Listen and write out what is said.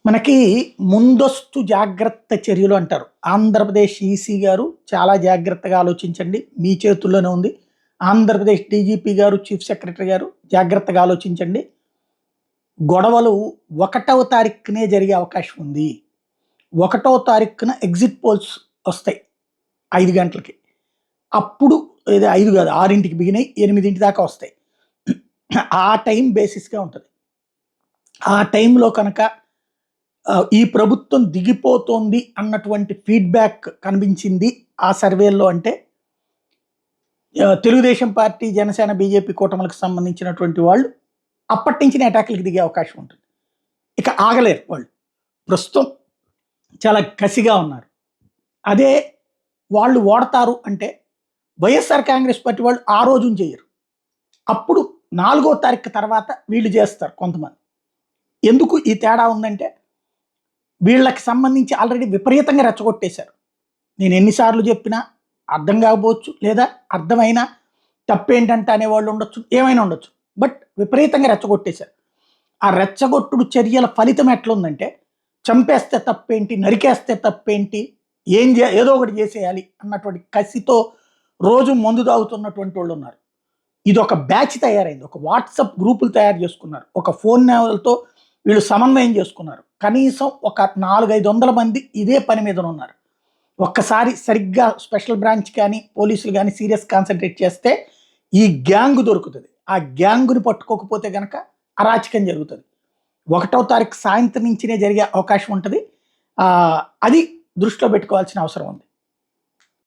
మనకి ముందస్తు జాగ్రత్త చర్యలు అంటారు. ఆంధ్రప్రదేశ్ ఈసీ గారు చాలా జాగ్రత్తగా ఆలోచించండి. మీ చేతుల్లోనే ఉంది. ఆంధ్రప్రదేశ్ డీజీపీ గారు, చీఫ్ సెక్రటరీ గారు జాగ్రత్తగా ఆలోచించండి. గొడవలు 1వ తారీఖునే జరిగే అవకాశం ఉంది. 1వ తారీఖున ఎగ్జిట్ పోల్స్ వస్తాయి 5 గంటలకి. అప్పుడు ఏదో 5 కాదు 6కి బిగినయి 8 దాకా వస్తాయి. ఆ టైం బేసిస్‌గా ఉంటది. ఆ టైంలో కనుక ఈ ప్రభుత్వం దిగిపోతోంది అన్నటువంటి ఫీడ్‌బ్యాక్ కనిపించింది ఆ సర్వేల్లో అంటే తెలుగుదేశం పార్టీ, జనసేన, బీజేపీ కూటములకు సంబంధించినటువంటి వాళ్ళు అప్పటినుంచినే అటాక్‌లకి దిగే అవకాశం ఉంటుంది. ఇక ఆగలేరు వాళ్ళు. ప్రస్తుతం చాలా కసిగా ఉన్నారు. అదే వాళ్ళు ఓడతారు అంటే వైఎస్ఆర్ కాంగ్రెస్ పార్టీ వాళ్ళు ఆ రోజున చేయరు. అప్పుడు 4వ తారీఖు తర్వాత వీళ్ళు చేస్తారు కొంతమంది. ఎందుకు ఈ తేడా ఉందంటే వీళ్ళకి సంబంధించి ఆల్రెడీ విపరీతంగా రెచ్చగొట్టేశారు. నేను ఎన్ని సార్లు చెప్పినా అర్థం కాకపోవచ్చు. లేదా అర్థమైనా తప్పేంటంటే అనేవాళ్ళు ఉండొచ్చు. ఏమైనా ఉండొచ్చు. బట్ విపరీతంగా రెచ్చగొట్టేశారు. ఆ రెచ్చగొట్టుడు చర్యల ఫలితం ఎట్లుందంటే చంపేస్తే తప్పేంటి? నరికేస్తే తప్పేంటి? ఏదో ఒకటి చేసేయాలి అన్నటువంటి కసితో రోజు మందు తాగుతున్నటువంటి వాళ్ళున్నారు. ఇదొక బ్యాచ్ తయారైంది. ఒక వాట్సాప్ గ్రూపులు తయారు చేసుకున్నారు. ఒక ఫోన్ నెంబర్‌లతో వీళ్ళు సమన్వయం చేసుకున్నారు. కనీసం ఒక 4, 500 మంది ఇదే పని మీదనున్నారు. ఒక్కసారి సరిగ్గా స్పెషల్ బ్రాంచ్ కానీ, పోలీసులు గానీ సీరియస్ కాన్సంట్రేట్ చేస్తే ఈ గ్యాంగ్ దొరుకుతది. ఆ గ్యాంగ్‌ని పట్టుకోకపోతే గనక అరాచకం జరుగుతది. 1వ తారీఖు సాయంత్రం నుంచినే జరిగే అవకాశం ఉంటది. అది దృష్టిలో పెట్టుకోవాల్సిన అవసరం ఉంది.